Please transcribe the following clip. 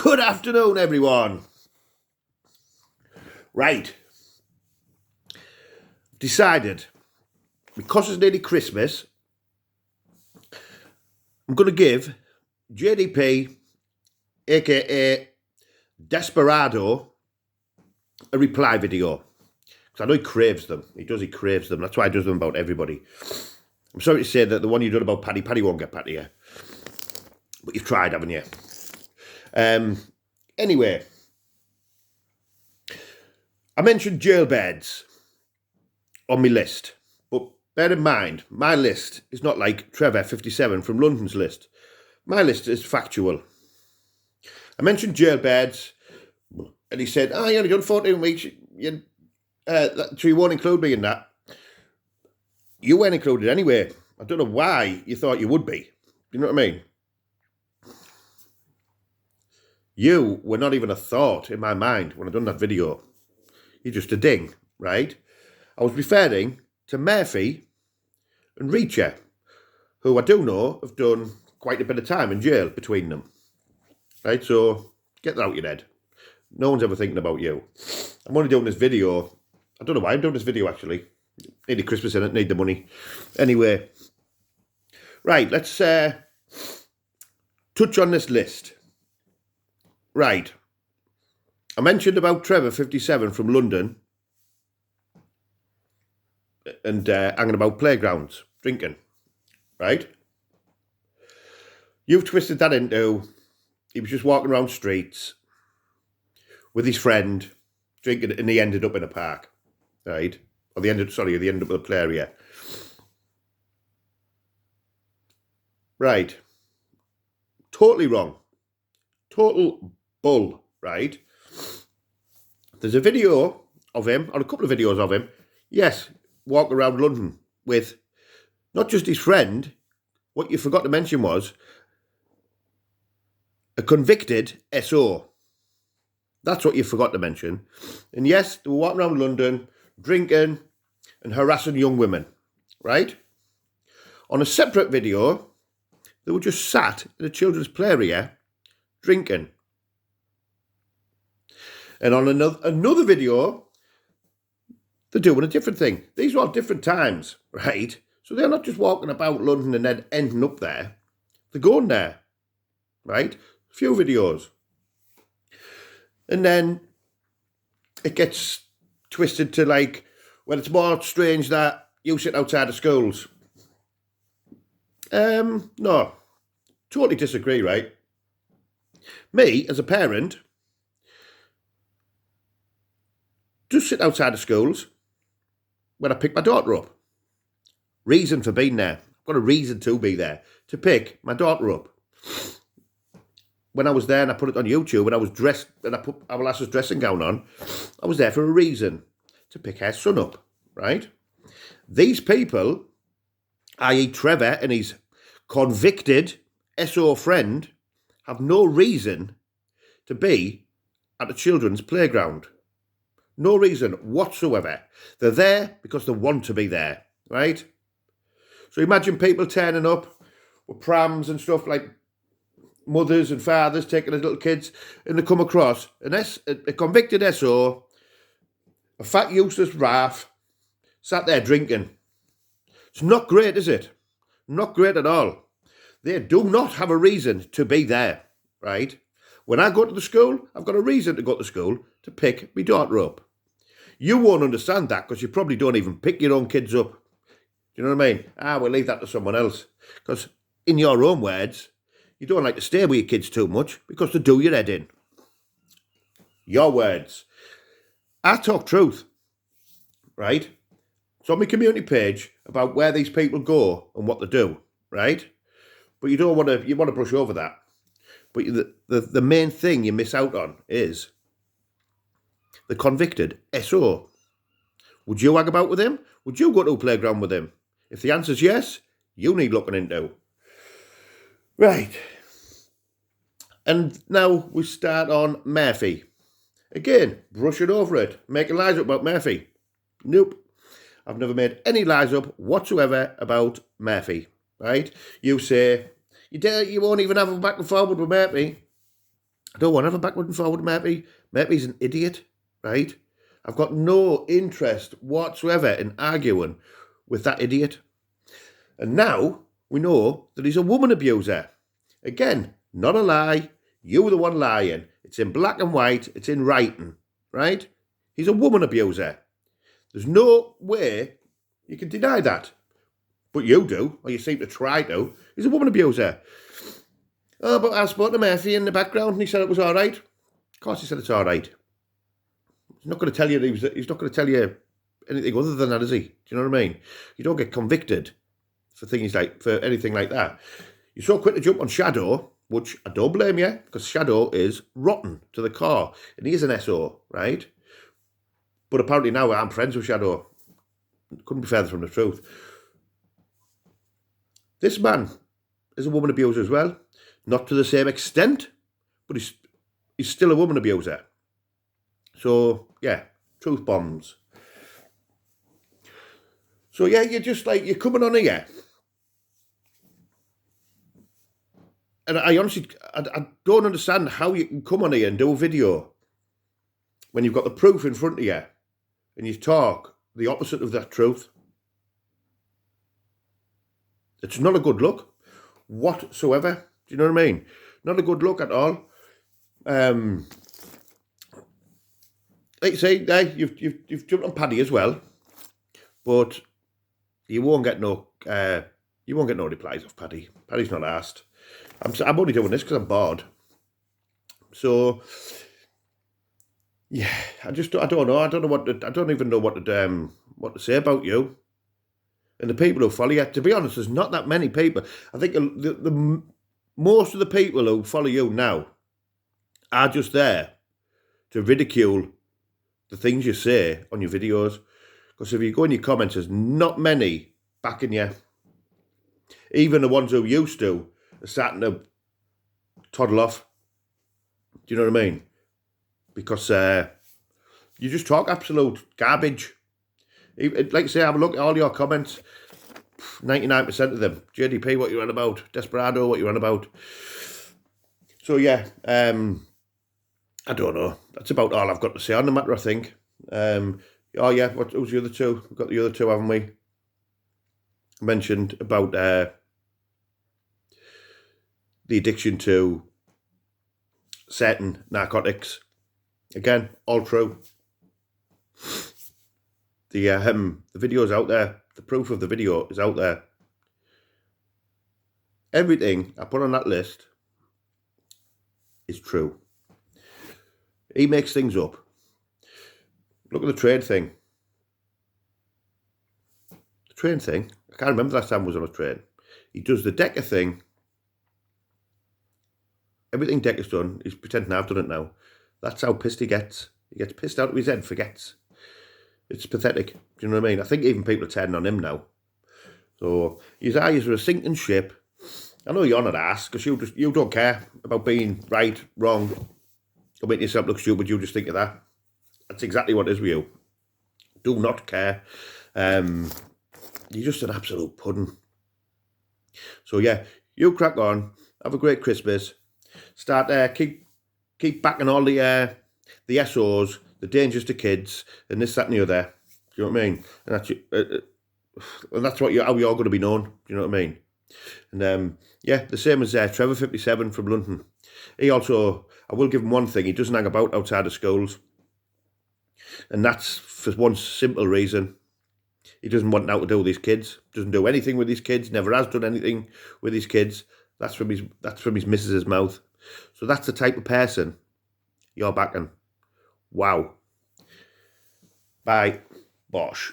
Good afternoon, everyone. Right. Decided, because it's nearly Christmas, I'm going to give JDP, aka Desperado, a reply video. Because I know he craves them. He craves them. That's why he does them about everybody. I'm sorry to say that the one you done about Paddy won't get back to you. But you've tried, haven't you? Anyway, I mentioned jailbeds on my list, but bear in mind, my list is not like Trevor 57 from London's list. My list is factual. I mentioned jailbeds, and he said, you only done 14 weeks, so you won't include me in that. You weren't included anyway. I don't know why you thought you would be. You know what I mean? You were not even a thought in my mind when I done that video. You're just a ding, right? I was referring to Murphy and Reacher, who I do know have done quite a bit of time in jail between them. Right, so get that out your head. No one's ever thinking about you. I'm only doing this video. I don't know why I'm doing this video, actually. Nearly Christmas in it, need the money. Anyway, right, let's touch on this list. Right, I mentioned about Trevor 57 from London and hanging about playgrounds, drinking, right? You've twisted that into he was just walking around streets with his friend, drinking, and he ended up in a park, right? Or they ended up in a play area. Right. Totally wrong. Total bull, right? There's a video of him, or a couple of videos of him, yes, walking around London with not just his friend, what you forgot to mention was a convicted SO. That's what you forgot to mention. And yes, they were walking around London, drinking and harassing young women, right? On a separate video, they were just sat in a children's play area, drinking. And on another video, they're doing a different thing. These are all different times, right? So they're not just walking about London and then ending up there. They're going there, right? A few videos. And then it gets twisted to like, well, it's more strange that you sit outside of schools. No, totally disagree, right? Me, as a parent, just sit outside of schools when I pick my daughter up. Reason for being there. I've got a reason to be there, to pick my daughter up. When I was there and I put it on YouTube and I was dressed and I put our lass's dressing gown on, I was there for a reason, to pick her son up, right? These people, i.e. Trevor and his convicted SO friend, have no reason to be at a children's playground. No reason whatsoever. They're there because they want to be there, right? So imagine people turning up with prams and stuff, like mothers and fathers taking their little kids, and they come across a convicted SO, a fat useless raff, sat there drinking. It's not great, is it? Not great at all. They do not have a reason to be there, right? When I go to the school, I've got a reason to go to school, to pick my daughter up. You won't understand that because you probably don't even pick your own kids up. Do you know what I mean? We'll leave that to someone else. Because in your own words, you don't like to stay with your kids too much because they do your head in. Your words. I talk truth, right? It's on my community page about where these people go and what they do, right? But you want to brush over that. But the main thing you miss out on is the convicted SO. Would you hang about with him? Would you go to a playground with him? If the answer's yes, you need looking into. Right. And now we start on Murphy. Again, brushing over it, making lies up about Murphy. Nope. I've never made any lies up whatsoever about Murphy, right? You say, you won't even have a back and forward with Murphy. I don't want to have a backward and forward maybe. Maybe he's an idiot, right? I've got no interest whatsoever in arguing with that idiot. And now we know that he's a woman abuser. Again, not a lie. You were the one lying. It's in black and white. It's in writing, right? He's a woman abuser. There's no way you can deny that. But you do, or you seem to try to. He's a woman abuser. Oh, but I spoke to Murphy in the background and he said it was all right. Of course he said it's all right. He's not going to tell you he's not going to tell you anything other than that, is he? Do you know what I mean? You don't get convicted for anything like that. You're so quick to jump on Shadow, which I don't blame you, because Shadow is rotten to the core. And he is an SO, right? But apparently now I'm friends with Shadow. Couldn't be further from the truth. This man is a woman abuser as well. Not to the same extent, but he's still a woman abuser. So, yeah, truth bombs. So, yeah, you're coming on here. And I honestly, I don't understand how you can come on here and do a video when you've got the proof in front of you and you talk the opposite of that truth. It's not a good look whatsoever. Do you know what I mean? Not a good look at all. Like you say, you've jumped on Paddy as well, but you won't get no replies off Paddy. Paddy's not asked. I'm only doing this because I'm bored. So yeah, I don't know. I don't even know what to say about you and the people who follow you. To be honest, there's not that many people. I think the most of the people who follow you now are just there to ridicule the things you say on your videos. Because if you go in your comments, there's not many backing you. Even the ones who used to are starting to toddle off. Do you know what I mean? Because you just talk absolute garbage. Like I say, have a look at all your comments. 99% of them. JDP, what you're on about. Desperado, what you're on about. So yeah, I don't know. That's about all I've got to say on the matter, I think. Oh yeah, who's the other two? We've got the other two, haven't we? I mentioned about the addiction to certain narcotics. Again, all true. The video's out there. The proof of the video is out there. Everything I put on that list is true. He makes things up. Look at the train thing. The train thing. I can't remember the last time I was on a train. He does the Decker thing. Everything Decker's done, he's pretending I've done it now. That's how pissed he gets. He gets pissed out of his head, forgets. It's pathetic. Do you know what I mean? I think even people are turning on him now. So his eyes are a sinking ship. I know you're not asked because you don't care about being right, wrong, or making yourself look stupid. You just think of that. That's exactly what it is with you. Do not care. You're just an absolute pudding. So yeah, you crack on. Have a great Christmas. Start keep backing all the SOs, the dangers to kids, and this, that, and the other. Do you know what I mean? And that's how you're going to be known. Do you know what I mean? And yeah, the same as Trevor 57 from London. He also, I will give him one thing. He doesn't hang about outside of schools, and that's for one simple reason. He doesn't want now to do with his kids. Doesn't do anything with his kids. Never has done anything with his kids. That's from his missus's mouth. So that's the type of person you're backing. Wow. Bye. Bosh.